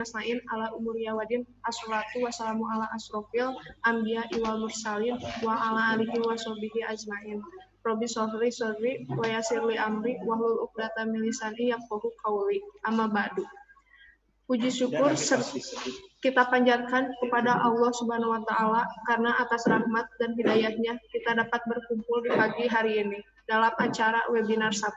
Asnain ala umuri yawadin assalatu wassalamu ala asrofil anbiya wal mursalin wa ala alihi wa sahbihi ajmain. Rabbi sholli sholli wa yassirli amri wahlul 'uqdatam min lisani yafqahu qawli. Amma ba'du. Puji syukur kita panjatkan kepada Allah Subhanahu wa taala karena atas rahmat dan hidayahnya kita dapat berkumpul di pagi hari ini dalam acara webinar 1.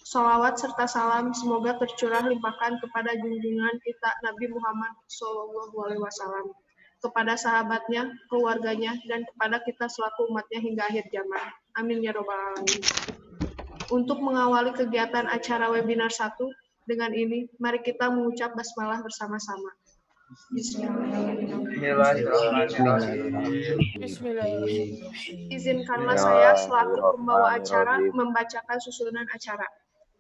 Sholawat serta salam semoga tercurah limpahkan kepada junjungan kita Nabi Muhammad SAW, kepada sahabatnya, keluarganya, dan kepada kita selaku umatnya hingga akhir zaman. Amin ya robbal alamin. Untuk mengawali kegiatan acara webinar 1 dengan ini, mari kita mengucap basmalah bersama-sama. Bismillahirrahmanirrahim. Izinkanlah saya selaku pembawa acara membacakan susunan acara.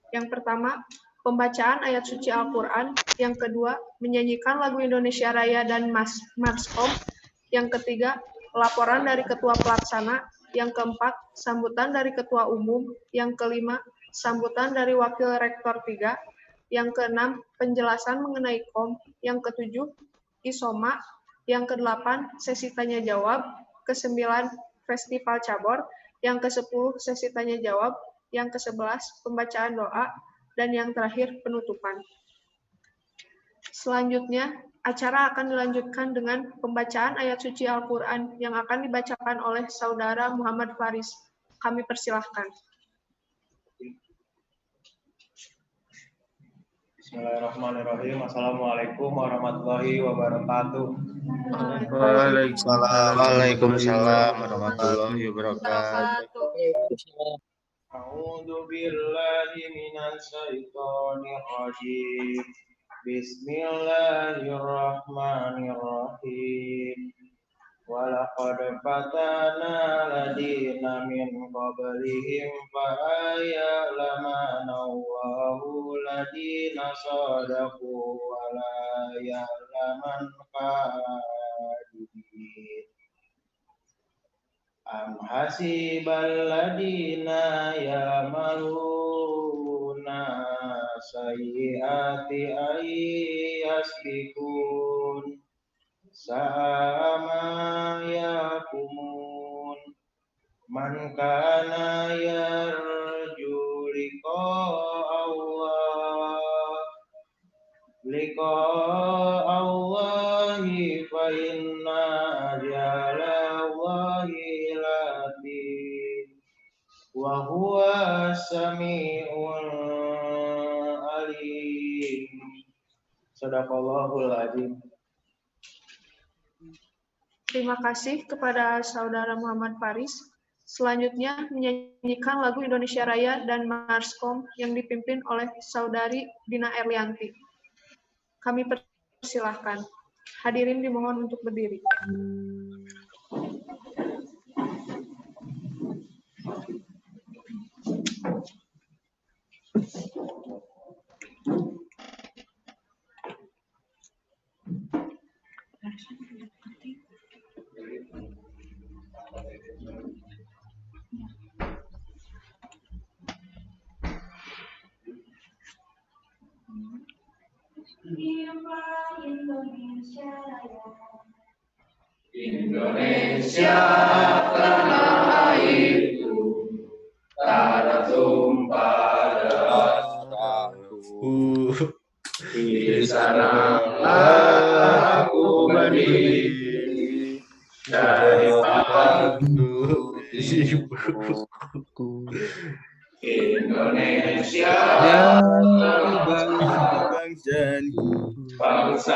Yang pertama, pembacaan ayat suci Al-Quran. Yang kedua, menyanyikan lagu Indonesia Raya dan Marskom. Yang ketiga, laporan dari Ketua Pelaksana. Yang keempat, sambutan dari Ketua Umum. Yang kelima, sambutan dari Wakil Rektor 3. Yang keenam, penjelasan mengenai KOM. Yang ketujuh, ISOMA. Yang kedelapan, sesi tanya-jawab. Kesembilan, festival cabur. Yang ke-10, sesi tanya-jawab. Yang ke-11, pembacaan doa, dan yang terakhir, penutupan. Selanjutnya, acara akan dilanjutkan dengan pembacaan ayat suci Al-Quran yang akan dibacakan oleh Saudara Muhammad Faris. Kami persilahkan. Bismillahirrahmanirrahim. Assalamualaikum warahmatullahi wabarakatuh. Waalaikumsalam warahmatullahi wabarakatuh. A'udzu billahi minasy syaithanir rajim. Bismillahirrahmanirrahim. Wa laqad fatana ladina min qablihim fa ya'lamana Allahu ladina sadaqu wa la ya'laman kadhibin. Am hasibal ladina ya'maluna sayyiati ay yasbikun sama yakumun man kana yarju liqa Allahi fa inna ajalallahi lati wa huwa sami'ul alim. Shadaqallahul adzim. Terima kasih kepada Saudara Muhammad Faris. Selanjutnya menyanyikan lagu Indonesia Raya dan Marskom yang dipimpin oleh Saudari Dina Erlianti. Kami persilahkan. Hadirin dimohon untuk berdiri. Indonesia tanah airku, tanah tumpah darahku. Di sanalah aku berdiri dari pangku ibuku. Indonesia bangsa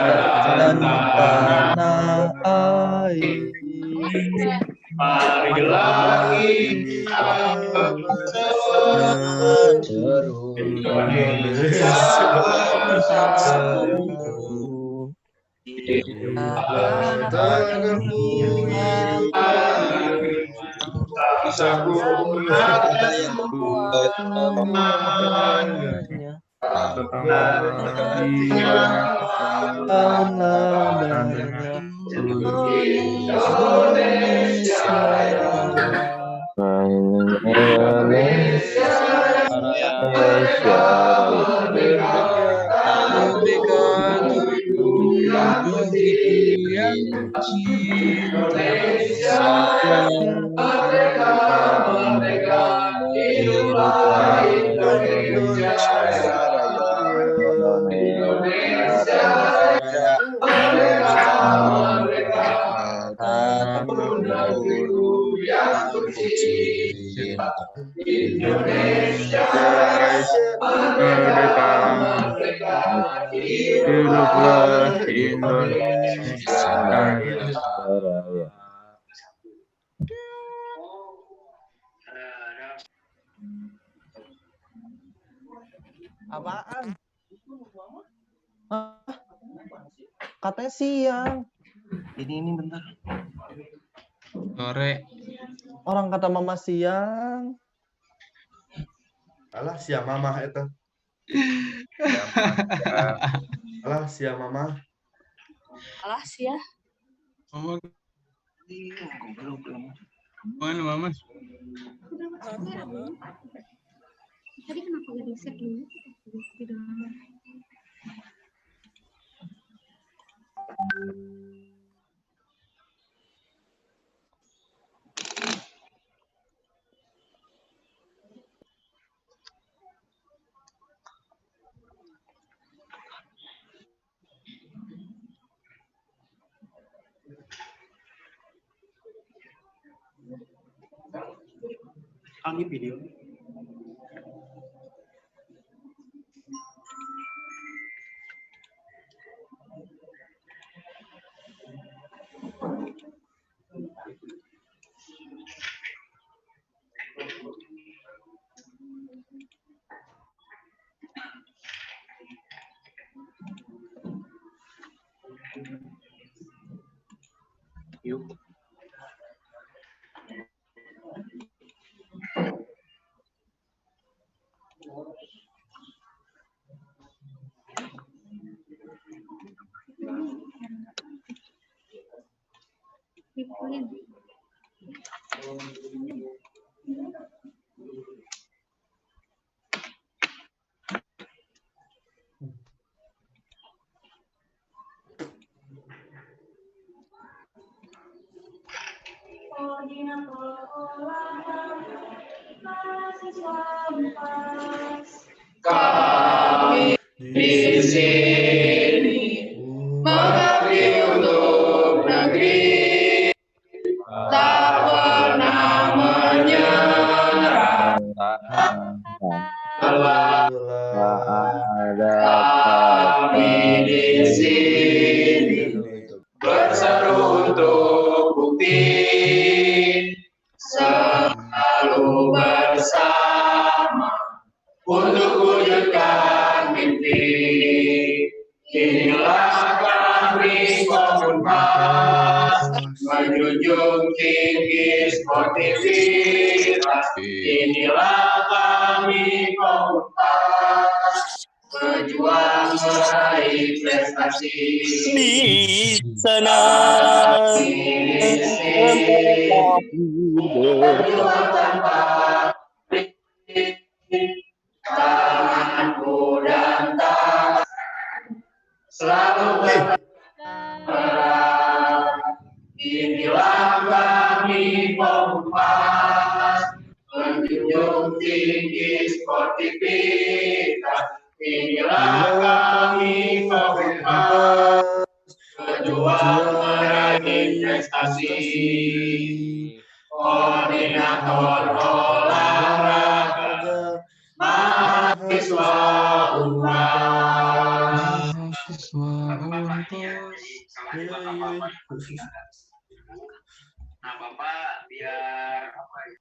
dan tanah air. Marilah kita berseru Indonesia bersatu. Bangsaku semuanya. Indonesia yang Indonesia merdeka, merdeka, hiduplah Indonesia Raya. Indonesia merdeka, merdeka, ampun negeriku yang suci. Indonesia merdeka, merdeka, Hiduplah hiduplah Indonesia Raya. Apaan? Hah? Katanya siang. Ini bentar. Sore. Orang kata mama siang. Alah siang mama itu. Alah siang mama. Alas ya. Mama. Mana mama? Tadi kenapa gak di-set dulu? Di dalam. Ini video. Yuk. Kami di sini mengabdi untuk negeri, tak pernah menyerah. Kami di sini berseru untuk bukti, selalu bersama untuk wujudkan mimpi. Inilah kami Kompas, menjunjung tinggi sportivitas. Inilah kami Kompas, berjuang meraih prestasi. Di sana berjuang tanpa tanganku dan tangan selalu bergerak. Inilah kami Kompas, menjunjung tinggi sportivitas. Inilah kami Kompas, berjuang meraih prestasi. Koordinator olahraga, mahasiswa UNPAS. Nah, Bapak biar apa ya?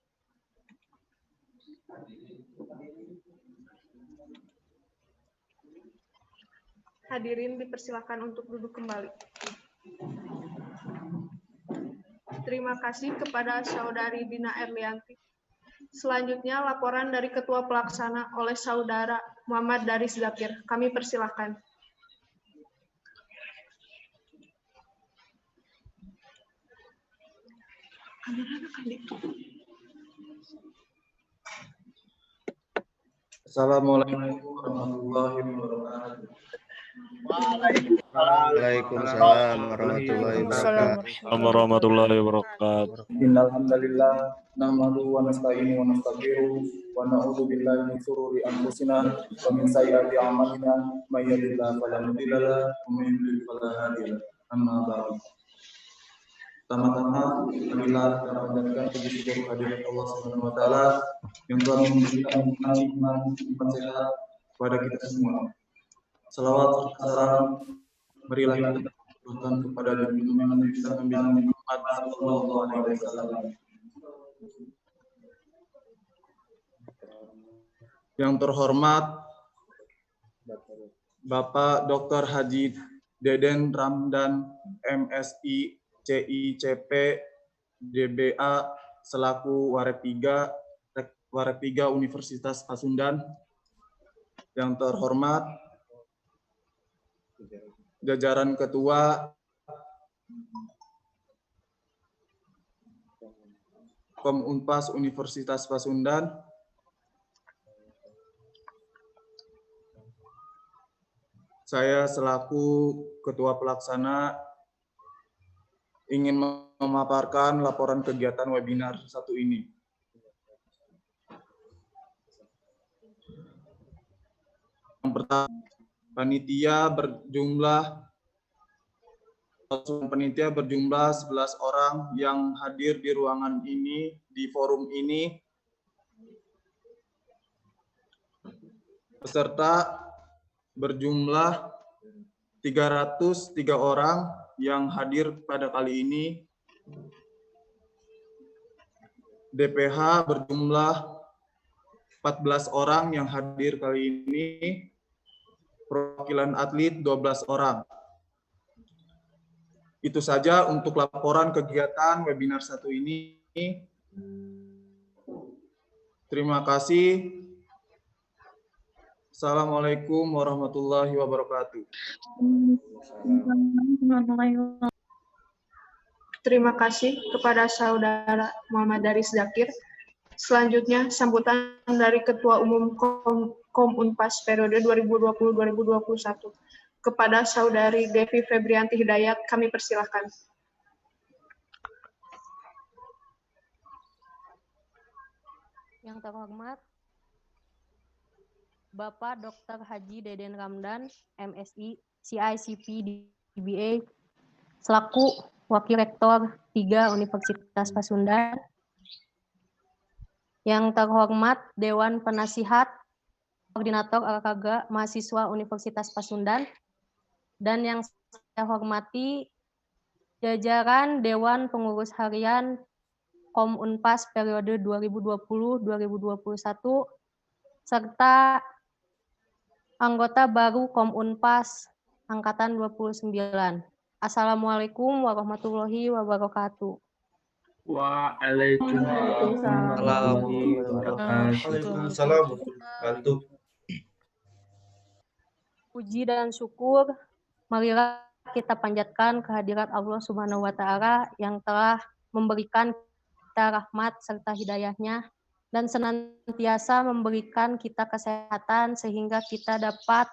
Hadirin dipersilakan untuk duduk kembali. Terima kasih kepada Saudari Dina Erlianti. Selanjutnya laporan dari Ketua Pelaksana oleh Saudara Muhammad Daris Zakir. Kami persilakan. Assalamualaikum warahmatullahi wabarakatuh. Waalaikumsalam warahmatullahi wabarakatuh. warahmatullahi wabarakatuh. Innal hamdalillah nahmaduhu wa nasta'inuhu wa nastaghfiruh wa na'udzu billahi min shururi anfusina wa min sayyiati a'malina may yahdihillahu fala mudilla lahu wa may yudlil fala hadiya lahu. Amma ba'du. Pertama-tama marilah kita panjatkan puji syukur kehadirat Allah Subhanahu wa taala yang telah memberikan nikmat sehat kepada kita semua. Salawat serta salam marilah kita berikan kepada junjungan Nabi Muhammad sallallahu alaihi wasallam. Yang terhormat Bapak Dr. Haji Deden Ramdan MSI CICP DBA selaku Warek 3 Universitas Pasundan. Yang terhormat jajaran Ketua Kom Unpas Universitas Pasundan, saya selaku Ketua Pelaksana ingin memaparkan laporan kegiatan webinar satu ini. Yang pertama, panitia berjumlah 11 orang yang hadir di ruangan ini, di forum ini. Peserta berjumlah 303 orang yang hadir pada kali ini. DPH berjumlah 14 orang yang hadir kali ini. Perwakilan atlet 12 orang. Itu saja untuk laporan kegiatan webinar satu ini. Terima kasih. Assalamualaikum warahmatullahi wabarakatuh. Terima kasih kepada Saudara Muhammad Daris Zakir. Selanjutnya, sambutan dari Ketua Umum Kom Unpas periode 2020-2021. Kepada Saudari Devi Febrianti Hidayat, kami persilahkan. Yang terhormat, Bapak Dr. Haji Deden Ramdan, MSI, CICP, DBA, selaku Wakil Rektor 3 Universitas Pasundan. Yang terhormat, Dewan Penasihat, Koordinator Olahraga Mahasiswa Universitas Pasundan. Dan yang saya hormati, jajaran Dewan Pengurus Harian Kom Unpas periode 2020-2021, serta anggota baru Kom Unpas Angkatan 29. Assalamualaikum warahmatullahi wabarakatuh. Waalaikumsalam warahmatullahi wabarakatuh. Puji dan syukur marilah kita panjatkan kehadirat Allah Subhanahu wa taala yang telah memberikan kita rahmat serta hidayahnya dan senantiasa memberikan kita kesehatan sehingga kita dapat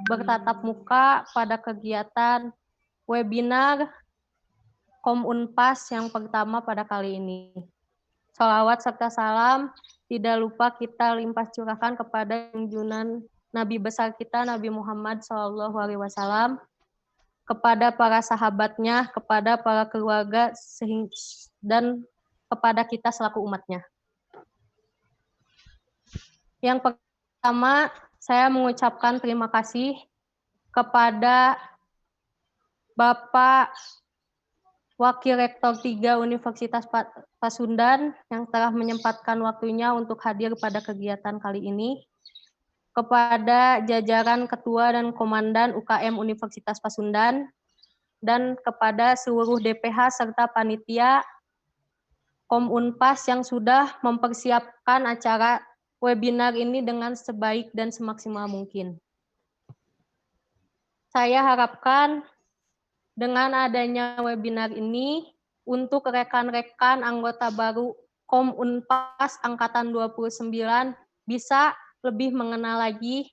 bertatap muka pada kegiatan webinar Kom Unpas yang pertama pada kali ini. Shalawat serta salam tidak lupa kita limpah curahkan kepada junjungan Nabi besar kita, Nabi Muhammad SAW, kepada para sahabatnya, kepada para keluarga, dan kepada kita selaku umatnya. Yang pertama, saya mengucapkan terima kasih kepada Bapak Wakil Rektor 3 Universitas Pasundan yang telah menyempatkan waktunya untuk hadir pada kegiatan kali ini. Kepada jajaran Ketua dan Komandan UKM Universitas Pasundan, dan kepada seluruh DPH serta panitia Kom Unpas yang sudah mempersiapkan acara webinar ini dengan sebaik dan semaksimal mungkin. Saya harapkan dengan adanya webinar ini untuk rekan-rekan anggota baru Kom Unpas Angkatan 29 bisa lebih mengenal lagi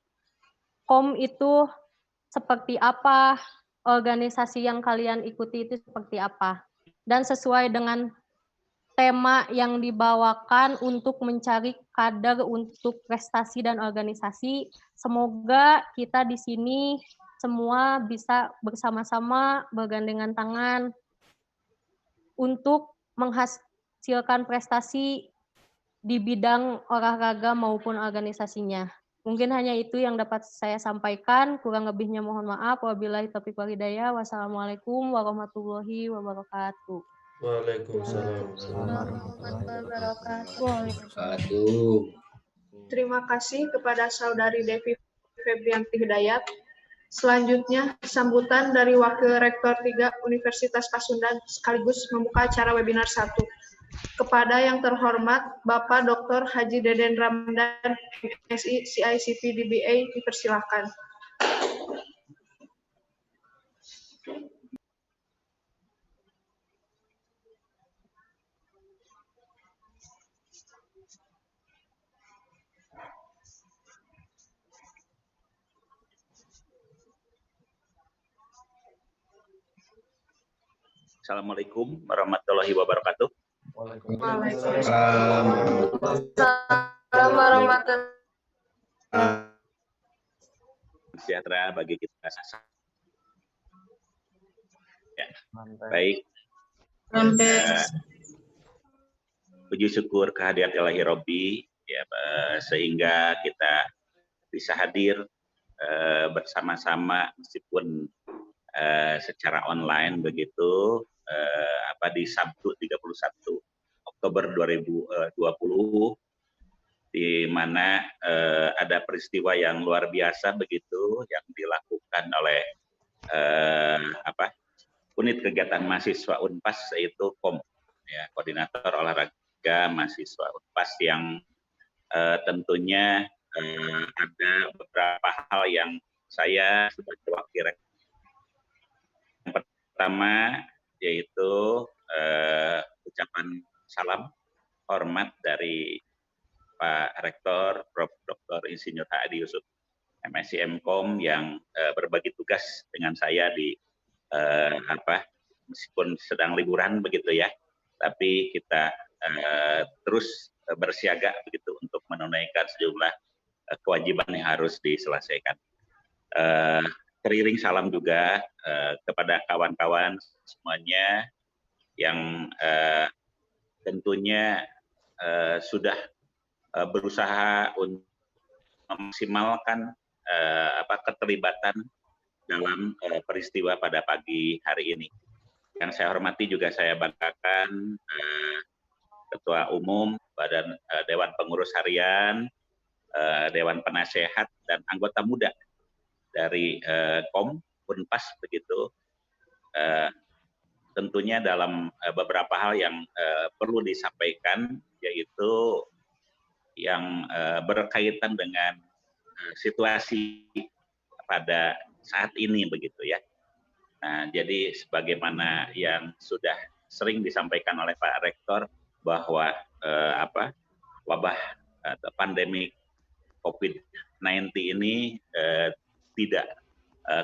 Kom itu seperti apa, organisasi yang kalian ikuti itu seperti apa, dan sesuai dengan tema yang dibawakan untuk mencari kader untuk prestasi dan organisasi. Semoga kita di sini semua bisa bersama-sama bergandengan tangan untuk menghasilkan prestasi di bidang olahraga maupun organisasinya. Mungkin hanya itu yang dapat saya sampaikan. Kurang lebihnya mohon maaf. Wabillahi taufiq wal hidayah. Wassalamualaikum warahmatullahi wabarakatuh. Waalaikumsalam. Terima kasih kepada Saudari Devi Febrianti Hidayat. Selanjutnya, sambutan dari Wakil Rektor 3 Universitas Pasundan sekaligus membuka acara webinar 1. Kepada yang terhormat Bapak Dr. Haji Deden Ramdan, MSI CICP DBA, dipersilahkan. Assalamualaikum warahmatullahi wabarakatuh. Waalaikumsalam warahmatullahi Sejahtera bagi kita. Ya, baik. Puji syukur kehadirat Ilahi Robbi, ya, sehingga kita bisa hadir bersama-sama meskipun secara online begitu di Sabtu 31 Oktober 2020, di mana ada peristiwa yang luar biasa begitu yang dilakukan oleh unit kegiatan mahasiswa Unpas, yaitu KOM, ya, Koordinator Olahraga Mahasiswa Unpas, yang tentunya ada beberapa hal yang saya sebagai wakil rektor. Yang pertama yaitu ucapan salam hormat dari Pak Rektor Prof. Dr. Insinyur Hadi Yusuf MSI Mkom yang berbagi tugas dengan saya di meskipun sedang liburan begitu ya, tapi kita terus bersiaga begitu untuk menunaikan sejumlah kewajiban yang harus diselesaikan. Teriring salam juga kepada kawan-kawan semuanya yang tentunya sudah berusaha untuk memaksimalkan keterlibatan dalam peristiwa pada pagi hari ini. Yang saya hormati juga saya banggakan Ketua Umum Badan Dewan Pengurus Harian, Dewan Penasehat, dan anggota muda dari KOM Unpas begitu, tentunya dalam beberapa hal yang perlu disampaikan, yaitu yang berkaitan dengan situasi pada saat ini begitu ya. Nah, jadi sebagaimana yang sudah sering disampaikan oleh Pak Rektor bahwa wabah atau pandemi COVID-19 ini tidak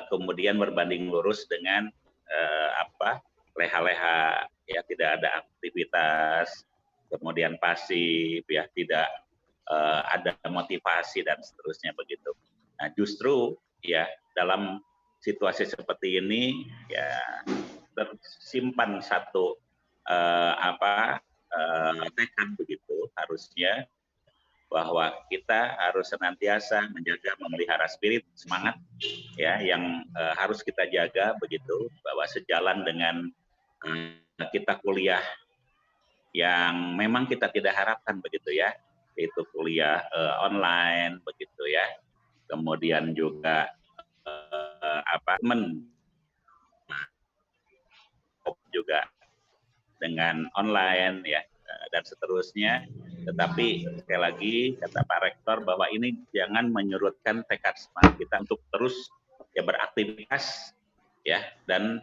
kemudian berbanding lurus dengan leha-leha, ya, tidak ada aktivitas, kemudian pasif, ya, tidak ada motivasi dan seterusnya begitu. Nah, justru ya dalam situasi seperti ini ya tersimpan satu tekad begitu harusnya, bahwa kita harus senantiasa menjaga, memelihara spirit, semangat ya yang harus kita jaga begitu, bahwa sejalan dengan kita kuliah yang memang kita tidak harapkan begitu ya, yaitu kuliah online begitu ya, kemudian juga juga dengan online ya dan seterusnya. Tetapi sekali lagi kata Pak Rektor bahwa ini jangan menyurutkan tekad semangat kita untuk terus ya beraktivitas ya dan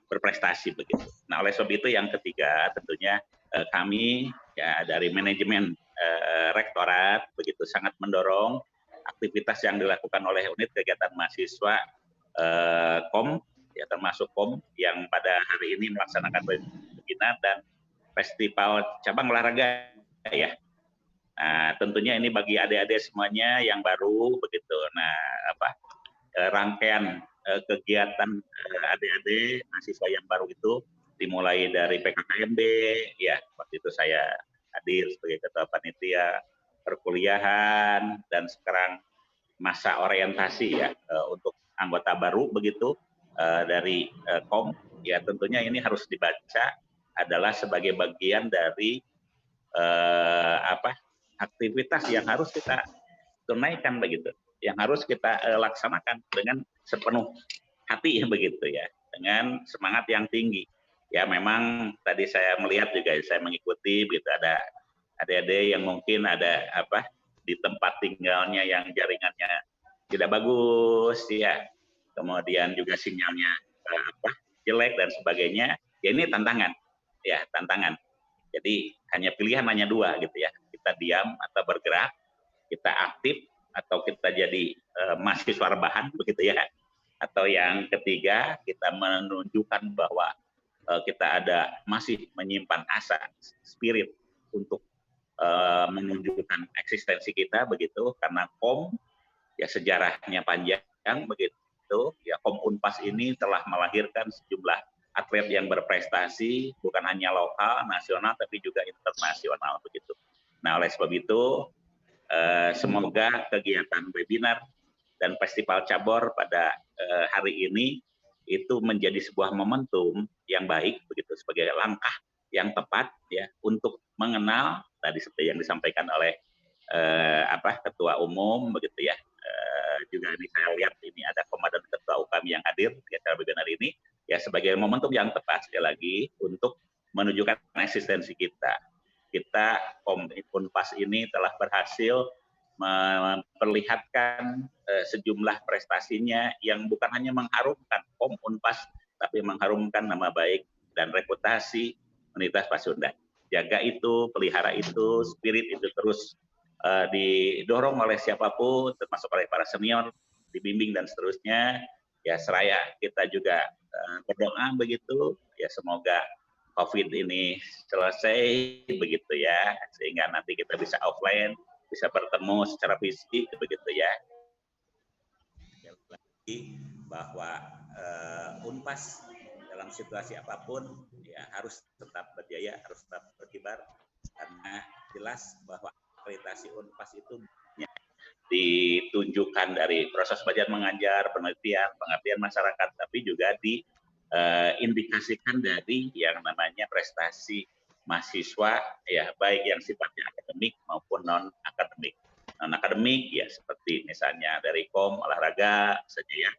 berprestasi begitu. Nah, oleh sebab itu yang ketiga tentunya kami ya dari manajemen rektorat begitu sangat mendorong aktivitas yang dilakukan oleh unit kegiatan mahasiswa KOM, ya termasuk KOM yang pada hari ini melaksanakan webinar dan festival cabang olahraga ya. Nah, tentunya ini bagi adik-adik semuanya yang baru begitu. Nah, rangkaian kegiatan adik-adik mahasiswa yang baru itu dimulai dari PKKMB, ya waktu itu saya hadir sebagai ketua panitia perkuliahan, dan sekarang masa orientasi ya untuk anggota baru begitu dari KOM. Ya tentunya ini harus dibaca adalah sebagai bagian dari aktivitas yang harus kita tunaikan begitu, yang harus kita laksanakan dengan sepenuh hati ya begitu ya, dengan semangat yang tinggi. Ya memang tadi saya melihat juga, saya mengikuti begitu, ada adik-adik yang mungkin ada di tempat tinggalnya yang jaringannya tidak bagus ya, kemudian juga sinyalnya jelek dan sebagainya. Ya ini tantangan ya, tantangan. Jadi pilihan hanya dua gitu ya, kita diam atau bergerak, kita aktif atau kita jadi mahasiswa rebahan begitu ya, atau yang ketiga kita menunjukkan bahwa kita masih menyimpan asa, spirit untuk menunjukkan eksistensi kita begitu, karena KOM ya sejarahnya panjang begitu ya. KOM Unpas ini telah melahirkan sejumlah atlet yang berprestasi bukan hanya lokal, nasional tapi juga internasional begitu. Nah oleh sebab itu semoga kegiatan webinar dan festival cabur pada hari ini itu menjadi sebuah momentum yang baik begitu, sebagai langkah yang tepat ya untuk mengenal tadi seperti yang disampaikan oleh ketua umum begitu ya. Juga ini saya lihat ini ada komandan ketua UKM yang hadir di acara webinar ini ya, sebagai momentum yang tepat sekali lagi untuk menunjukkan eksistensi kita. Kita KOM Unpas ini telah berhasil memperlihatkan sejumlah prestasinya yang bukan hanya mengharumkan KOM Unpas, tapi mengharumkan nama baik dan reputasi Universitas Pasundan. Jaga itu, pelihara itu, spirit itu terus didorong oleh siapapun, termasuk oleh para senior, dibimbing dan seterusnya. Ya seraya kita juga berdoa begitu, ya semoga COVID ini selesai begitu ya, sehingga nanti kita bisa offline, bisa bertemu secara fisik begitu ya. Bahwa Unpas dalam situasi apapun ya harus tetap berjaya, harus tetap berkibar, karena jelas bahwa akreditasi Unpas itu ditunjukkan dari proses belajar mengajar, penelitian, pengertian masyarakat, tapi juga diindikasikan dari yang namanya prestasi mahasiswa ya, baik yang sifatnya akademik maupun non akademik. Non akademik ya seperti misalnya dari KOM olahraga saja ya,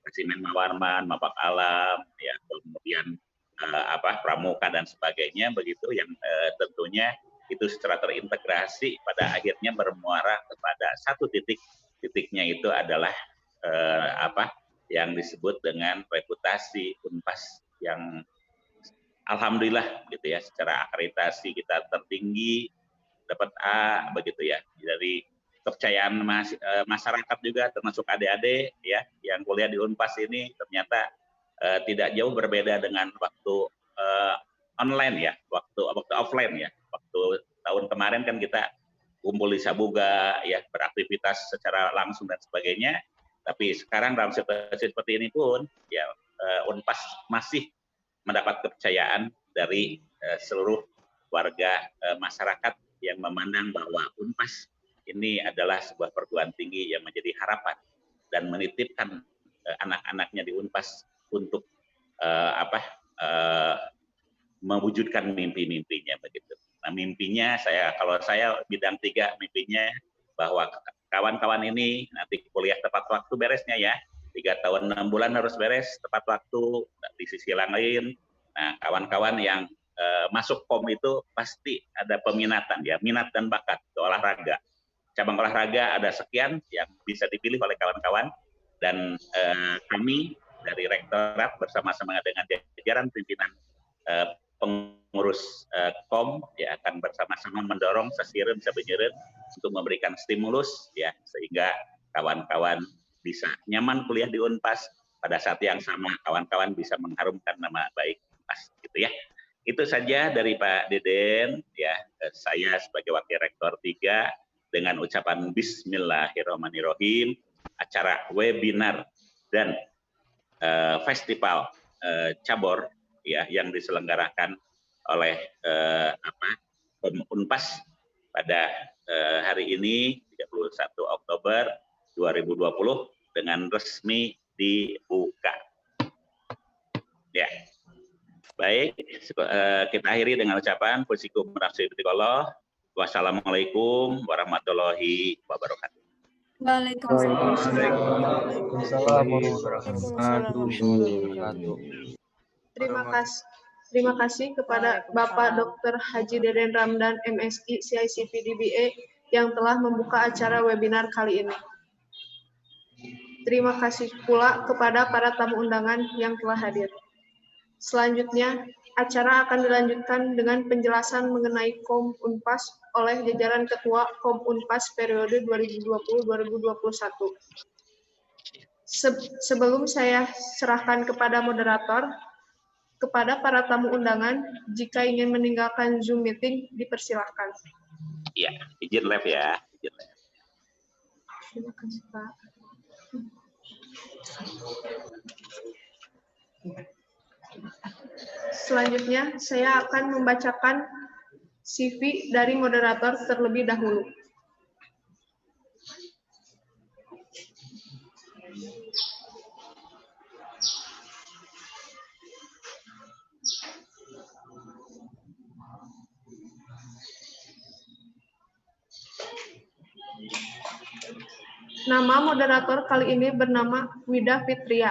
Resimen Mawarman, Mapak Alam ya, kemudian pramuka dan sebagainya begitu, yang tentunya itu secara terintegrasi pada akhirnya bermuara kepada satu titiknya itu adalah yang disebut dengan reputasi Unpas yang alhamdulillah gitu ya, secara akreditasi kita tertinggi, dapat A begitu ya, dari kepercayaan masyarakat juga termasuk adik-adik ya yang kuliah di Unpas ini ternyata tidak jauh berbeda dengan waktu online ya, waktu offline ya. Waktu tahun kemarin kan kita kumpul di Sabuga ya, beraktivitas secara langsung dan sebagainya. Tapi sekarang dalam situasi seperti ini pun ya Unpas masih mendapat kepercayaan dari seluruh warga masyarakat yang memandang bahwa Unpas ini adalah sebuah perguruan tinggi yang menjadi harapan dan menitipkan anak-anaknya di Unpas untuk mewujudkan mimpi-mimpinya begitu. Nah, mimpinya kalau saya bidang 3 mimpinya bahwa kawan-kawan ini nanti kuliah tepat waktu beresnya ya, 3 tahun 6 bulan harus beres tepat waktu. Di sisi lain, nah kawan-kawan yang masuk KOM itu pasti ada peminatan ya, minat dan bakat ke olahraga. Cabang olahraga ada sekian yang bisa dipilih oleh kawan-kawan, dan kami dari Rektorat bersama-sama dengan jajaran pimpinan pengurus KOM ya akan bersama-sama mendorong sesiren sebenyerin untuk memberikan stimulus ya, sehingga kawan-kawan bisa nyaman kuliah di Unpas, pada saat yang sama kawan-kawan bisa mengharumkan nama baik Unpas, gitu ya. Itu saja dari Pak Deden, ya. Saya sebagai Wakil Rektor 3 dengan ucapan Bismillahirrahmanirrahim, acara webinar dan festival cabur ya yang diselenggarakan oleh Unpas pada hari ini 31 Oktober 2020 dengan resmi dibuka. Ya. Baik, kita akhiri dengan ucapan pujikum menafsirullah. Wassalamualaikum warahmatullahi wabarakatuh. Waalaikumsalam warahmatullahi wabarakatuh. Terima kasih kepada Bapak Dr. Haji Deden Ramdan, MSI, CICP DBA yang telah membuka acara webinar kali ini. Terima kasih pula kepada para tamu undangan yang telah hadir. Selanjutnya, acara akan dilanjutkan dengan penjelasan mengenai KOM Unpas oleh jajaran Ketua KOM Unpas periode 2020-2021. Sebelum saya serahkan kepada moderator, kepada para tamu undangan, jika ingin meninggalkan Zoom meeting, dipersilahkan. Ya, izin live ya. Izin live. Terima kasih, Pak. Selanjutnya, saya akan membacakan CV dari moderator terlebih dahulu. Nama moderator kali ini bernama Wida Fitria,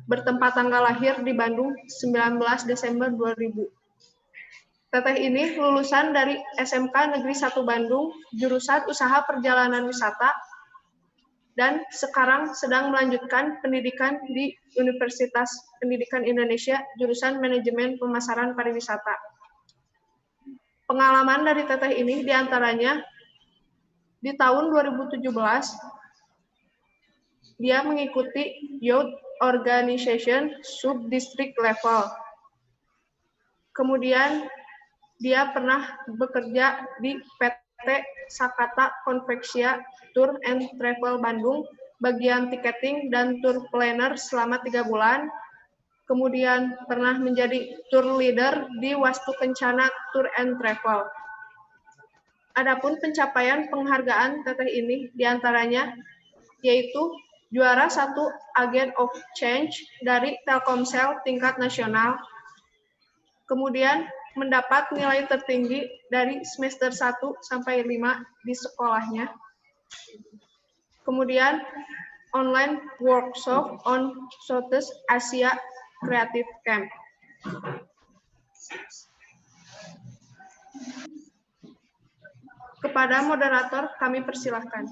bertempat tanggal lahir di Bandung 19 Desember 2000. Teteh ini lulusan dari SMK Negeri 1 Bandung, jurusan Usaha Perjalanan Wisata, dan sekarang sedang melanjutkan pendidikan di Universitas Pendidikan Indonesia, jurusan Manajemen Pemasaran Pariwisata. Pengalaman dari teteh ini diantaranya di tahun 2017, dia mengikuti Youth Organization Sub-District Level. Kemudian dia pernah bekerja di PT Sakata Konveksia Tour and Travel Bandung, bagian tiketing dan tour planner selama 3 bulan. Kemudian pernah menjadi tour leader di Wastu Kencana Tour and Travel. Adapun pencapaian penghargaan teteh ini diantaranya yaitu juara 1 Agent of Change dari Telkomsel tingkat nasional, kemudian mendapat nilai tertinggi dari semester 1 sampai 5 di sekolahnya, kemudian online workshop on Southeast Asia Creative Camp. Kepada moderator kami persilahkan.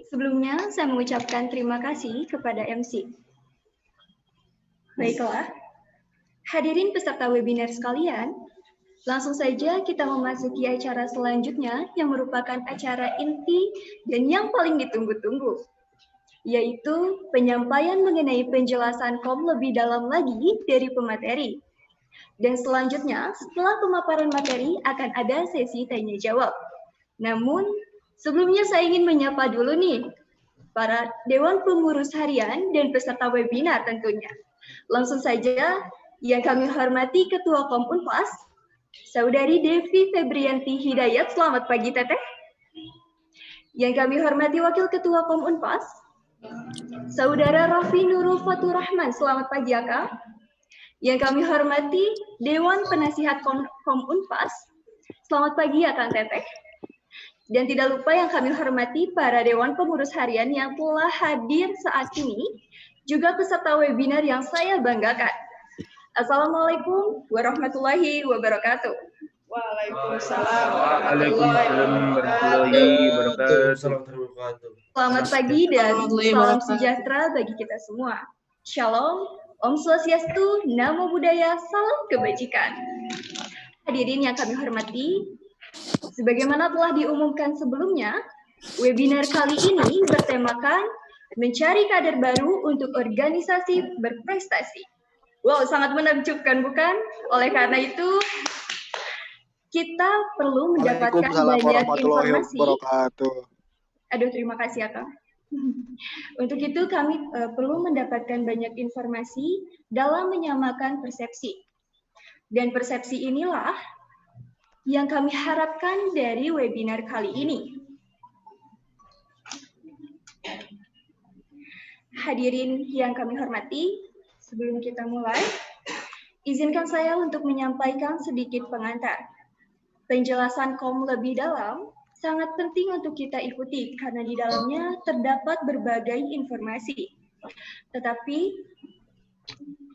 Sebelumnya, saya mengucapkan terima kasih kepada MC. Baiklah, hadirin peserta webinar sekalian, langsung saja kita memasuki acara selanjutnya yang merupakan acara inti dan yang paling ditunggu-tunggu, yaitu penyampaian mengenai penjelasan KOM lebih dalam lagi dari pemateri. Dan selanjutnya, setelah pemaparan materi akan ada sesi tanya-jawab. Namun, sebelumnya saya ingin menyapa dulu nih para Dewan Pengurus Harian, dan peserta webinar tentunya. Langsung saja, yang kami hormati Ketua Kom Unpas, Saudari Devi Febrianti Hidayat, selamat pagi Teteh. Yang kami hormati Wakil Ketua Kom Unpas, Saudara Raffi Nurul Fatur Rahman, selamat pagi Akang. Yang kami hormati Dewan Penasihat Kom Unpas, selamat pagi Akang Teteh. Dan tidak lupa yang kami hormati para Dewan Pengurus Harian yang telah hadir saat ini, juga peserta webinar yang saya banggakan. Assalamualaikum warahmatullahi wabarakatuh. Waalaikumsalam warahmatullahi wabarakatuh. Selamat pagi dan salam sejahtera bagi kita semua. Shalom, Om Swastiastu, Namo Buddhaya, salam kebajikan. Hadirin yang kami hormati, sebagaimana telah diumumkan sebelumnya, webinar kali ini bertemakan mencari kader baru untuk organisasi berprestasi. Wow, sangat menakjubkan bukan? Oleh karena itu, kita perlu mendapatkan banyak informasi. Aduh, terima kasih ya Kak. Untuk itu kami perlu mendapatkan banyak informasi dalam menyamakan persepsi. Dan persepsi inilah yang kami harapkan dari webinar kali ini. Hadirin yang kami hormati, sebelum kita mulai, izinkan saya untuk menyampaikan sedikit pengantar. Penjelasan KOM lebih dalam sangat penting untuk kita ikuti karena di dalamnya terdapat berbagai informasi. Tetapi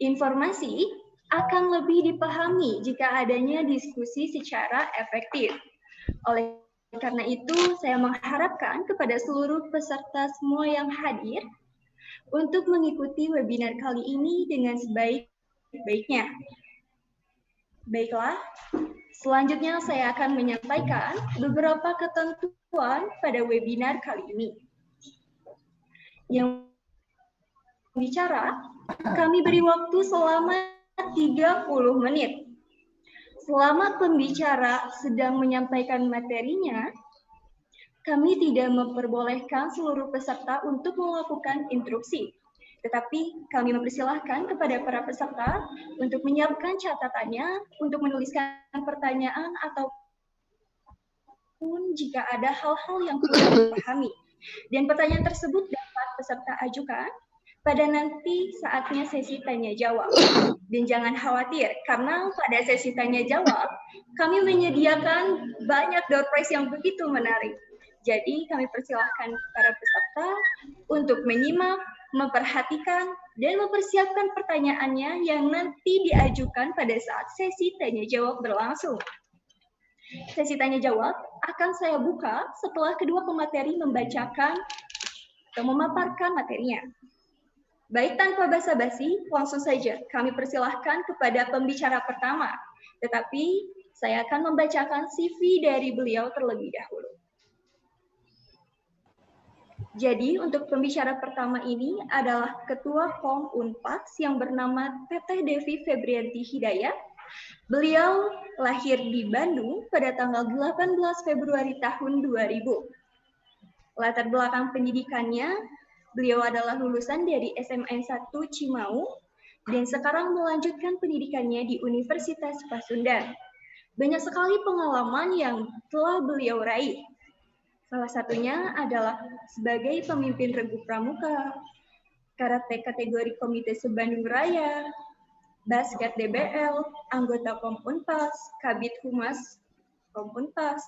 informasi akan lebih dipahami jika adanya diskusi secara efektif. Oleh karena itu, saya mengharapkan kepada seluruh peserta semua yang hadir untuk mengikuti webinar kali ini dengan sebaik-baiknya. Baiklah, selanjutnya saya akan menyampaikan beberapa ketentuan pada webinar kali ini. Yang bicara, kami beri waktu selama 30 menit. Selama pembicara sedang menyampaikan materinya, kami tidak memperbolehkan seluruh peserta untuk melakukan instruksi. Tetapi kami mempersilahkan kepada para peserta untuk menyiapkan catatannya, untuk menuliskan pertanyaan ataupun jika ada hal-hal yang kurang dipahami. Dan pertanyaan tersebut dapat peserta ajukan pada nanti saatnya sesi tanya-jawab. Dan jangan khawatir, karena pada sesi tanya-jawab, kami menyediakan banyak door prize yang begitu menarik. Jadi kami persilahkan para peserta untuk menyimak, memperhatikan, dan mempersiapkan pertanyaannya yang nanti diajukan pada saat sesi tanya-jawab berlangsung. Sesi tanya-jawab akan saya buka setelah kedua pemateri membacakan atau memaparkan materinya. Baik, tanpa basa-basi, langsung saja kami persilahkan kepada pembicara pertama. Tetapi saya akan membacakan CV dari beliau terlebih dahulu. Jadi untuk pembicara pertama ini adalah Ketua KOM Unpas yang bernama Teteh Devi Febrianti Hidayat. Beliau lahir di Bandung pada tanggal 18 Februari tahun 2000. Latar belakang pendidikannya, beliau adalah lulusan dari SMN 1 Cimau dan sekarang melanjutkan pendidikannya di Universitas Pasundan. Banyak sekali pengalaman yang telah beliau raih. Salah satunya adalah sebagai pemimpin Regu Pramuka, karate kategori Komite Se-Bandung Raya, basket DBL, anggota KOM Unpas, Kabid Humas KOM Unpas,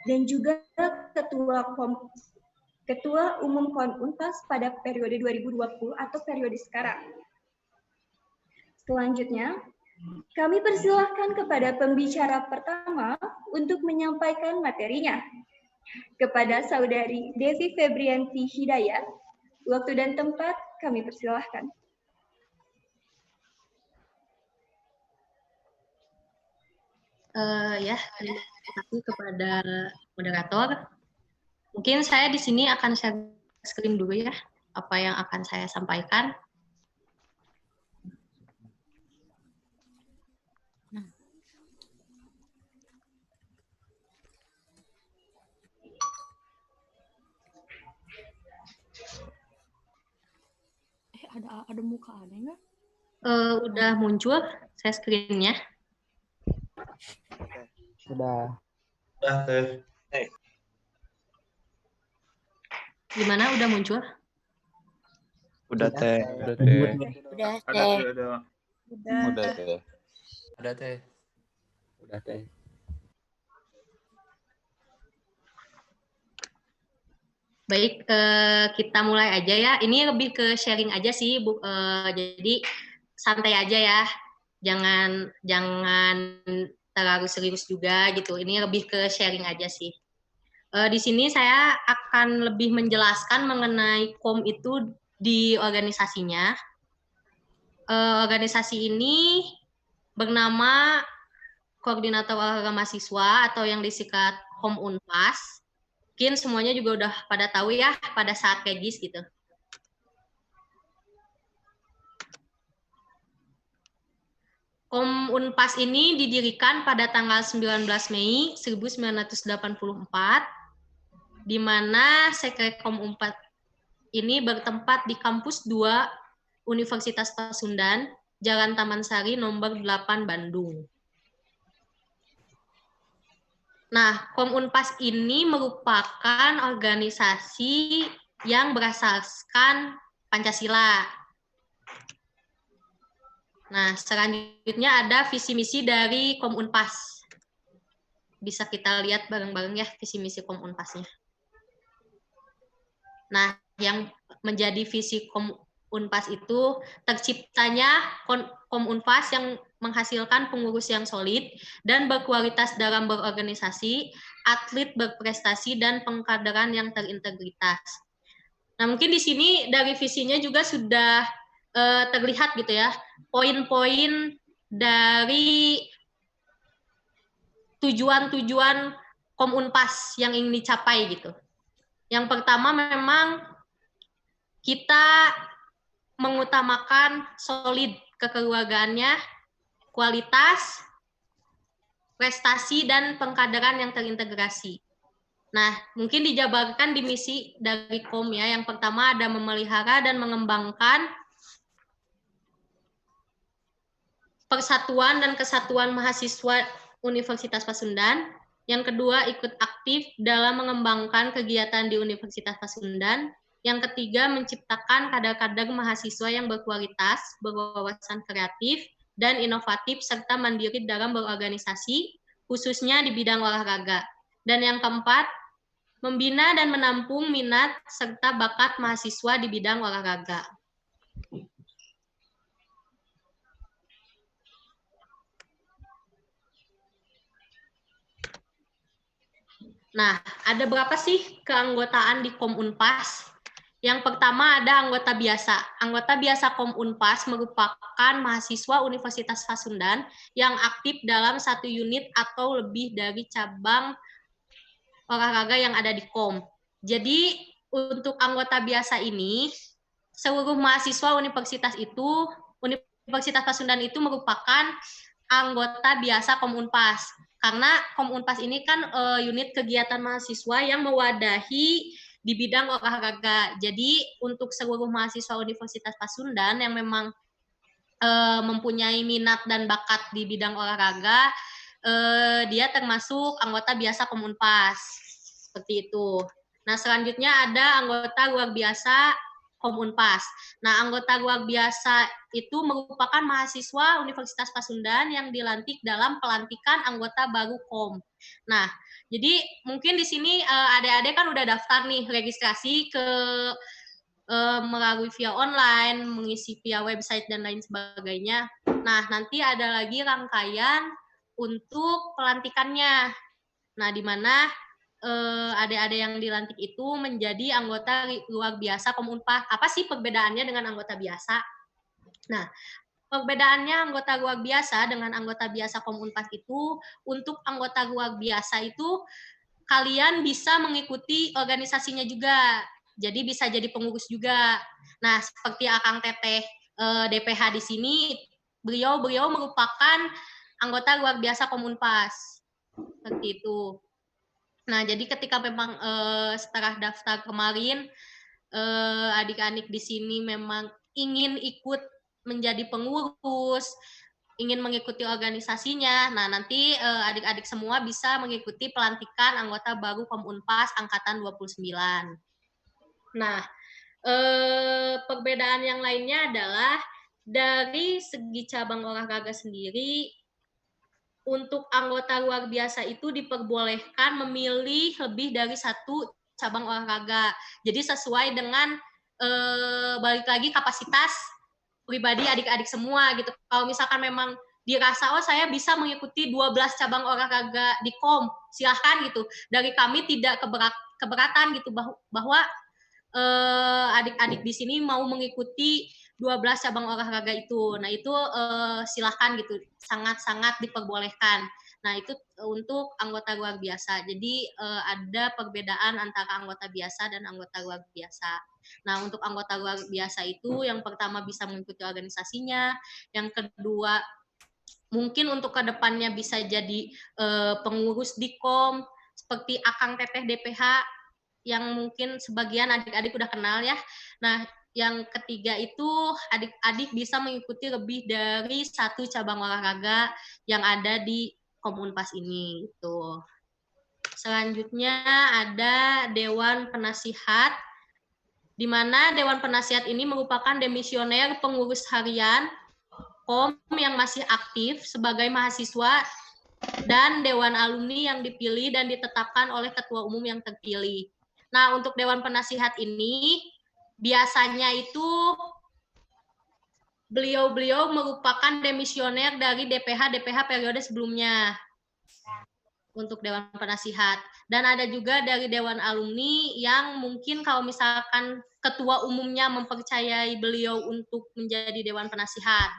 dan juga Ketua Umum KOM Unpas pada periode 2020 atau periode sekarang. Selanjutnya, kami persilahkan kepada pembicara pertama untuk menyampaikan materinya. Kepada Saudari Devi Febrianti Hidayat, waktu dan tempat kami persilahkan. Terima kasih kepada moderator. Mungkin saya di sini akan share screen dulu ya, apa yang akan saya sampaikan. Ada muka ada nggak? Udah muncul saya screen-nya. Sudah. Udah, Teh. Gimana udah muncul? Udah teh. Udah Teh. Udah Ada, Teh. ada. Udah Teh. Udah, Teh. Udah Teh. Baik, kita mulai aja ya. Ini lebih ke sharing aja sih, Bu. Jadi santai aja ya. Jangan terlalu serius juga gitu. Ini lebih ke sharing aja sih. Di sini saya akan lebih menjelaskan mengenai KOM itu di organisasinya. Organisasi ini bernama Koordinator Olahraga Mahasiswa atau yang disingkat KOM Unpas. Mungkin semuanya juga udah pada tahu ya pada saat Kegis gitu. KOM Unpas ini didirikan pada tanggal 19 Mei 1984, di mana Sekrekom Unpas ini bertempat di Kampus 2 Universitas Pasundan, Jalan Taman Sari nomor 8 Bandung. Nah, KOM Unpas ini merupakan organisasi yang berasaskan Pancasila. Nah, selanjutnya ada visi misi dari KOM Unpas. Bisa kita lihat bareng-bareng ya visi misi KOM Unpasnya. Nah, yang menjadi visi KOM Unpas itu terciptanya KOM Unpas yang menghasilkan pengurus yang solid dan berkualitas dalam berorganisasi, atlet berprestasi, dan pengkaderan yang terintegritas. Nah, mungkin di sini dari visinya juga sudah terlihat gitu ya, poin-poin dari tujuan-tujuan KOM Unpas yang ingin dicapai gitu. Yang pertama memang kita mengutamakan solid kekeluargaannya, kualitas, prestasi, dan pengkaderan yang terintegrasi. Nah, mungkin dijabarkan di misi dari KOM ya. Yang pertama ada memelihara dan mengembangkan persatuan dan kesatuan mahasiswa Universitas Pasundan. Yang kedua, ikut aktif dalam mengembangkan kegiatan di Universitas Pasundan. Yang ketiga, menciptakan kader-kader mahasiswa yang berkualitas, berwawasan kreatif, dan inovatif, serta mandiri dalam berorganisasi, khususnya di bidang olahraga. Dan yang keempat, membina dan menampung minat serta bakat mahasiswa di bidang olahraga. Nah, ada berapa sih keanggotaan di KOM Unpas? Yang pertama ada anggota biasa. Anggota biasa KOM Unpas merupakan mahasiswa Universitas Pasundan yang aktif dalam satu unit atau lebih dari cabang olahraga yang ada di KOM. Jadi untuk anggota biasa ini, seluruh mahasiswa Universitas Pasundan itu merupakan anggota biasa KOM Unpas. Karena KOM Unpas ini kan unit kegiatan mahasiswa yang mewadahi di bidang olahraga. Jadi untuk seluruh mahasiswa Universitas Pasundan yang memang mempunyai minat dan bakat di bidang olahraga, dia termasuk anggota biasa KOM Unpas. Seperti itu. Nah, selanjutnya ada anggota luar biasa KOM Unpas. Nah, anggota luar biasa itu merupakan mahasiswa Universitas Pasundan yang dilantik dalam pelantikan anggota baru KOM. Nah, jadi mungkin di sini adik-adik kan udah daftar nih registrasi ke melalui via online, mengisi via website dan lain sebagainya. Nah, nanti ada lagi rangkaian untuk pelantikannya. Nah, di mana adik-adik yang dilantik itu menjadi anggota luar biasa KOM Unpas. Apa sih perbedaannya dengan anggota biasa? Nah, perbedaannya anggota luar biasa dengan anggota biasa KOM Unpas itu, untuk anggota luar biasa itu kalian bisa mengikuti organisasinya juga. Jadi bisa jadi pengurus juga. Nah, seperti Akang Teteh DPH di sini, beliau merupakan anggota luar biasa KOM Unpas. Seperti itu. Nah, jadi ketika memang setelah daftar kemarin, adik-adik di sini memang ingin ikut menjadi pengurus, ingin mengikuti organisasinya. Nah, nanti adik-adik semua bisa mengikuti pelantikan anggota baru Komunpas angkatan 29. Nah, perbedaan yang lainnya adalah dari segi cabang olahraga sendiri, untuk anggota luar biasa itu diperbolehkan memilih lebih dari satu cabang olahraga. Jadi sesuai dengan balik lagi kapasitas pribadi adik-adik semua gitu. Kalau misalkan memang dirasa oh saya bisa mengikuti 12 cabang olahraga di KOM, silahkan gitu. Dari kami tidak keberatan gitu bahwa adik-adik di sini mau mengikuti 12 cabang olahraga itu. Nah, itu silahkan gitu, sangat-sangat diperbolehkan. Nah, itu untuk anggota luar biasa. Jadi ada perbedaan antara anggota biasa dan anggota luar biasa. Nah, untuk anggota luar biasa itu yang pertama bisa mengikuti organisasinya, yang kedua mungkin untuk kedepannya bisa jadi pengurus di KOM, seperti Akang Teteh DPH, yang mungkin sebagian adik-adik udah kenal ya. Nah, yang ketiga itu adik-adik bisa mengikuti lebih dari satu cabang olahraga yang ada di Komunpas ini. Gitu. Selanjutnya ada Dewan Penasihat, di mana Dewan Penasihat ini merupakan demisioner pengurus harian KOM yang masih aktif sebagai mahasiswa dan Dewan Alumni yang dipilih dan ditetapkan oleh Ketua Umum yang terpilih. Nah, untuk Dewan Penasihat ini biasanya itu beliau-beliau merupakan demisioner dari DPH periode sebelumnya untuk Dewan Penasihat. Dan ada juga dari Dewan Alumni yang mungkin kalau misalkan Ketua Umumnya mempercayai beliau untuk menjadi Dewan Penasihat.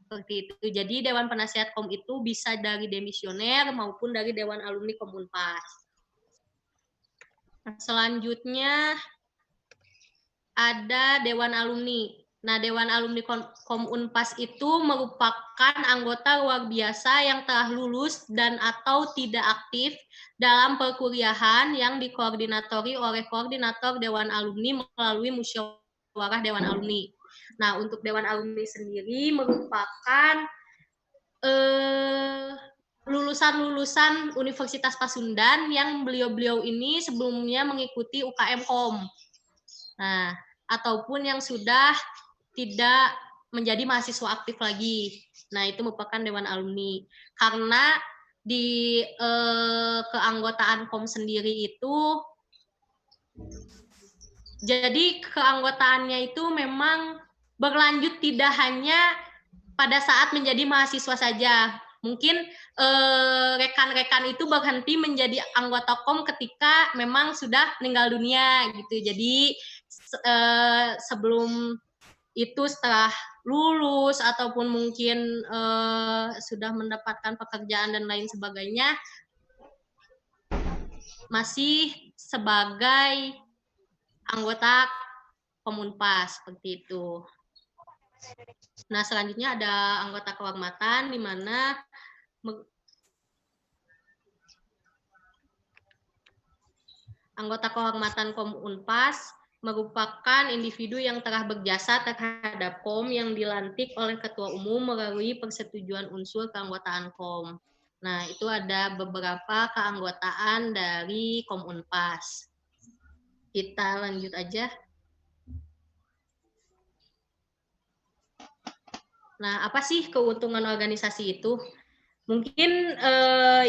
Seperti itu. Jadi Dewan Penasihat KOM itu bisa dari demisioner maupun dari Dewan Alumni Komunpas. Selanjutnya ada Dewan Alumni. Nah, Dewan Alumni Komunpas itu merupakan anggota luar biasa yang telah lulus dan atau tidak aktif dalam perkuliahan yang dikoordinatori oleh koordinator Dewan Alumni melalui musyawarah Dewan Alumni. Nah, untuk Dewan Alumni sendiri merupakan lulusan-lulusan Universitas Pasundan yang beliau-beliau ini sebelumnya mengikuti UKM KOM. Nah, ataupun yang sudah tidak menjadi mahasiswa aktif lagi. Nah, itu merupakan Dewan Alumni. Karena di keanggotaan KOM sendiri itu, jadi keanggotaannya itu memang berlanjut tidak hanya pada saat menjadi mahasiswa saja. Mungkin rekan-rekan itu berhenti menjadi anggota KOM ketika memang sudah meninggal dunia gitu. Jadi sebelum itu setelah lulus ataupun mungkin sudah mendapatkan pekerjaan dan lain sebagainya masih sebagai anggota Komunpas seperti itu. Nah, selanjutnya ada anggota kehormatan di mana anggota kehormatan Komunpas merupakan individu yang telah berjasa terhadap KOM yang dilantik oleh Ketua Umum melalui persetujuan unsur keanggotaan KOM. Nah, itu ada beberapa keanggotaan dari Komunpas. Kita lanjut aja. Nah, apa sih keuntungan organisasi itu? Mungkin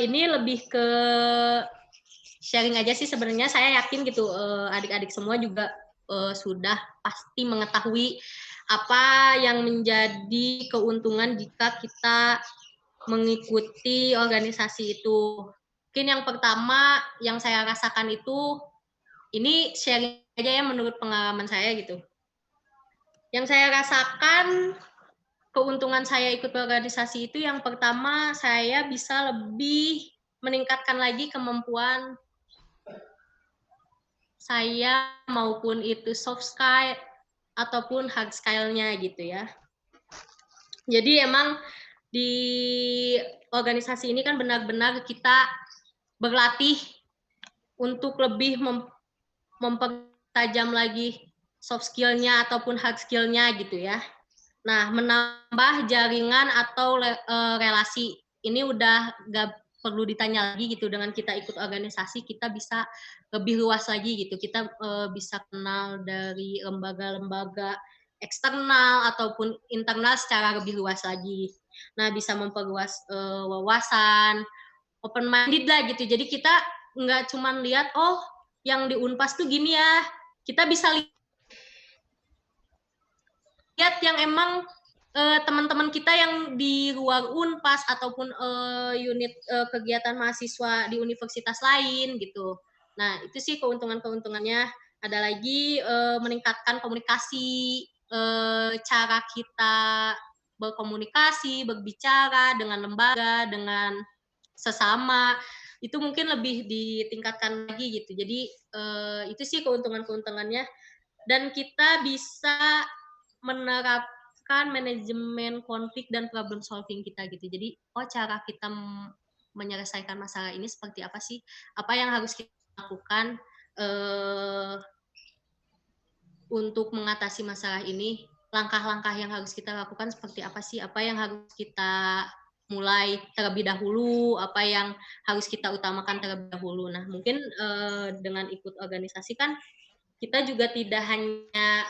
ini lebih ke sharing aja sih sebenarnya. Saya yakin gitu adik-adik semua juga sudah pasti mengetahui apa yang menjadi keuntungan jika kita mengikuti organisasi itu. Mungkin yang pertama yang saya rasakan itu, ini sharing aja ya menurut pengalaman saya gitu. Yang saya rasakan keuntungan saya ikut organisasi itu yang pertama saya bisa lebih meningkatkan lagi kemampuan saya maupun itu soft skill ataupun hard skill-nya gitu ya. Jadi emang di organisasi ini kan benar-benar kita berlatih untuk lebih mempertajam lagi soft skill-nya ataupun hard skill-nya gitu ya. Nah, menambah jaringan atau relasi. Ini udah gak perlu ditanya lagi gitu, dengan kita ikut organisasi kita bisa lebih luas lagi gitu. Kita bisa kenal dari lembaga-lembaga eksternal ataupun internal secara lebih luas lagi. Nah, bisa memperluas wawasan, open minded lah gitu. Jadi kita nggak cuma lihat oh yang di Unpas tuh gini ya. Kita bisa lihat yang emang teman-teman kita yang di luar Unpas ataupun unit kegiatan mahasiswa di universitas lain gitu. Nah, itu sih keuntungan-keuntungannya. Ada lagi meningkatkan komunikasi, cara kita berkomunikasi, berbicara dengan lembaga, dengan sesama, itu mungkin lebih ditingkatkan lagi gitu. Jadi itu sih keuntungan-keuntungannya. Dan kita bisa menerapkan manajemen konflik dan problem solving kita gitu. Jadi, cara kita menyelesaikan masalah ini seperti apa sih? Apa yang harus kita lakukan untuk mengatasi masalah ini? Langkah-langkah yang harus kita lakukan seperti apa sih? Apa yang harus kita mulai terlebih dahulu? Apa yang harus kita utamakan terlebih dahulu? Nah, mungkin dengan ikut organisasi kan kita juga tidak hanya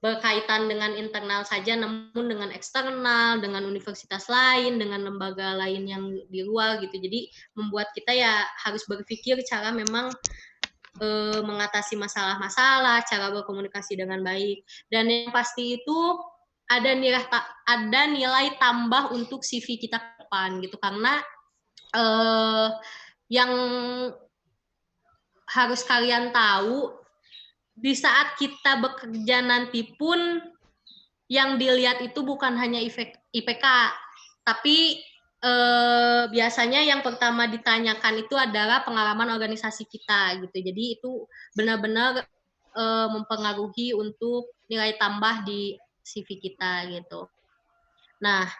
berkaitan dengan internal saja, namun dengan eksternal, dengan universitas lain, dengan lembaga lain yang di luar gitu. Jadi membuat kita ya harus berpikir cara memang mengatasi masalah-masalah, cara berkomunikasi dengan baik. Dan yang pasti itu ada nilai tambah untuk CV kita ke depan gitu, karena yang harus kalian tahu, di saat kita bekerja nanti pun yang dilihat itu bukan hanya IPK, tapi biasanya yang pertama ditanyakan itu adalah pengalaman organisasi kita gitu. Jadi itu benar-benar mempengaruhi untuk nilai tambah di CV kita gitu. Nah,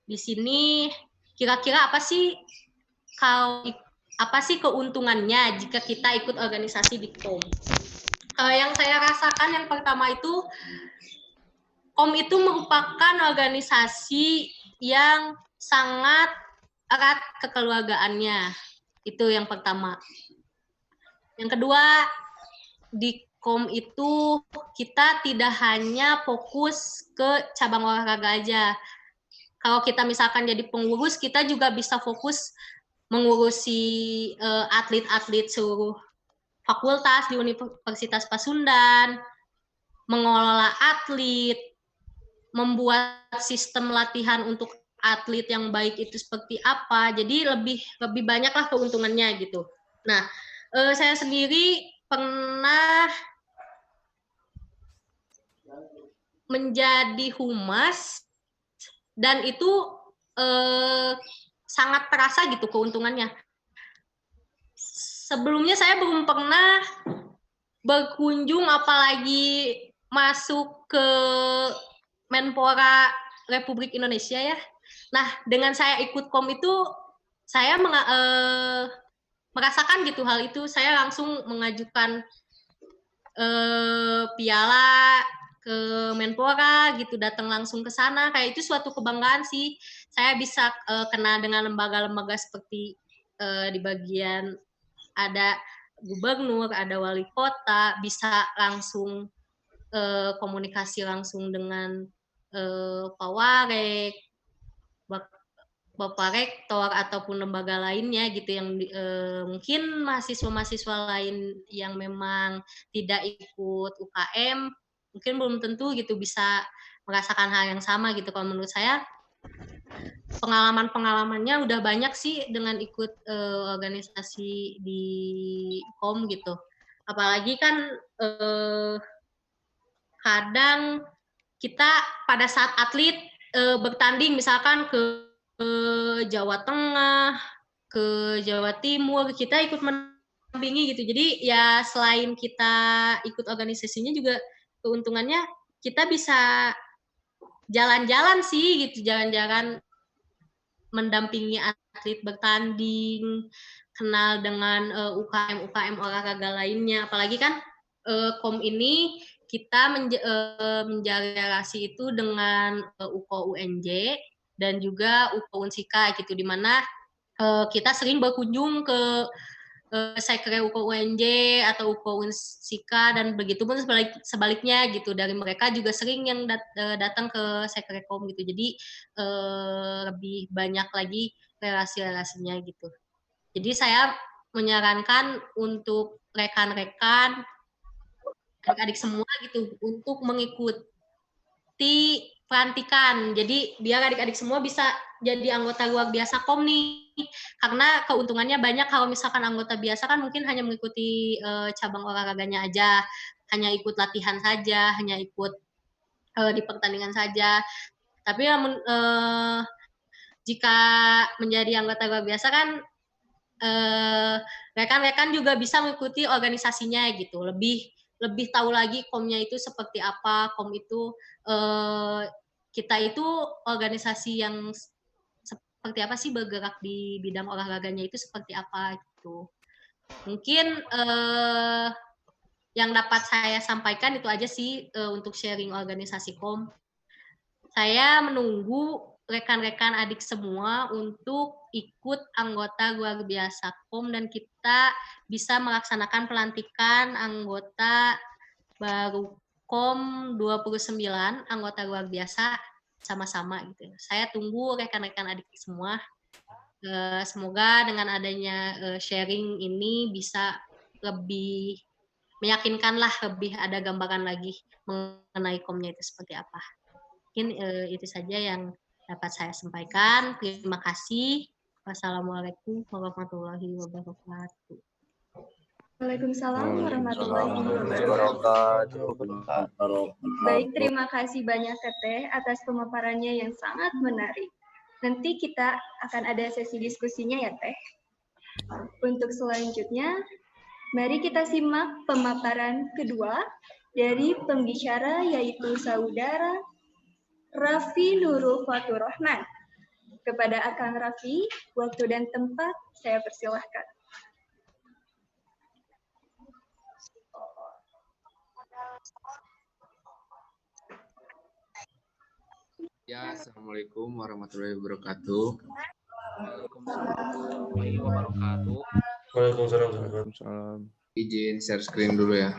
di sini kira-kira apa sih keuntungannya jika kita ikut organisasi di KOM? Yang saya rasakan yang pertama itu, KOM itu merupakan organisasi yang sangat erat kekeluargaannya. Itu yang pertama. Yang kedua, di KOM itu kita tidak hanya fokus ke cabang olahraga aja. Kalau kita misalkan jadi pengurus, kita juga bisa fokus mengurusi atlet-atlet seluruh fakultas di Universitas Pasundan, mengelola atlet, membuat sistem latihan untuk atlet yang baik itu seperti apa. Jadi lebih banyaklah keuntungannya gitu. Nah, saya sendiri pernah menjadi humas dan itu sangat terasa gitu keuntungannya. Sebelumnya saya belum pernah berkunjung apalagi masuk ke Menpora Republik Indonesia ya. Nah, dengan saya ikut KOM itu saya merasakan gitu hal itu. Saya langsung mengajukan piala ke Menpora gitu, datang langsung ke sana. Kayak itu suatu kebanggaan sih. Saya bisa kenal dengan lembaga-lembaga seperti di bagian ada gubernur, ada wali kota, bisa langsung komunikasi langsung dengan Pak Warek, Bapak Rektor ataupun lembaga lainnya gitu yang mungkin mahasiswa-mahasiswa lain yang memang tidak ikut UKM mungkin belum tentu gitu bisa merasakan hal yang sama gitu. Kalau menurut saya pengalamannya udah banyak sih dengan ikut organisasi di KOM gitu. Apalagi kan kadang kita pada saat atlet bertanding misalkan ke Jawa Tengah, ke Jawa Timur, kita ikut mendampingi gitu. Jadi ya selain kita ikut organisasinya juga keuntungannya kita bisa jalan-jalan sih gitu, jalan-jalan mendampingi atlet bertanding, kenal dengan UKM olahraga lainnya. Apalagi kan KOM ini kita menjalin relasi itu dengan UKO UNJ dan juga UKO Unsika gitu, di mana kita sering berkunjung ke sekre UKO UNJ atau UKO Unsika, dan begitu pun sebaliknya gitu, dari mereka juga sering yang datang ke sekre KOM gitu, jadi lebih banyak lagi relasi-relasinya gitu. Jadi saya menyarankan untuk rekan-rekan adik-adik semua gitu untuk mengikuti pelantikan. Jadi biar adik-adik semua bisa jadi anggota luar biasa KOM nih. Karena keuntungannya banyak. Kalau misalkan anggota biasa kan mungkin hanya mengikuti cabang olahraganya aja, hanya ikut latihan saja, hanya ikut di pertandingan saja. Tapi jika menjadi anggota luar biasa kan rekan-rekan juga bisa mengikuti organisasinya gitu, lebih tahu lagi KOM-nya itu seperti apa, KOM itu kita itu organisasi yang seperti apa sih, bergerak di bidang olahraganya itu seperti apa gitu. Mungkin yang dapat saya sampaikan itu aja sih untuk sharing organisasi KOM. Saya menunggu rekan-rekan adik semua untuk ikut anggota luar biasa KOM dan kita bisa melaksanakan pelantikan anggota baru KOM 29, anggota luar biasa sama-sama gitu. Saya tunggu rekan-rekan adik semua. Semoga dengan adanya sharing ini bisa lebih meyakinkan lah, lebih ada gambaran lagi mengenai KOM-nya itu seperti apa. Mungkin itu saja yang dapat saya sampaikan. Terima kasih. Wassalamualaikum warahmatullahi wabarakatuh. Waalaikumsalam warahmatullahi wabarakatuh. Baik, terima kasih banyak Teteh atas pemaparannya yang sangat menarik. Nanti kita akan ada sesi diskusinya ya Teh. Untuk selanjutnya, mari kita simak pemaparan kedua dari pembicara, yaitu Saudara Raffi Nurul Fatur Rahman. Kepada Akang Raffi, waktu dan tempat saya persilahkan. Ya, Assalamualaikum warahmatullahi wabarakatuh. Waalaikumsalam warahmatullahi wabarakatuh. Waalaikumsalam. Izin share screen dulu ya.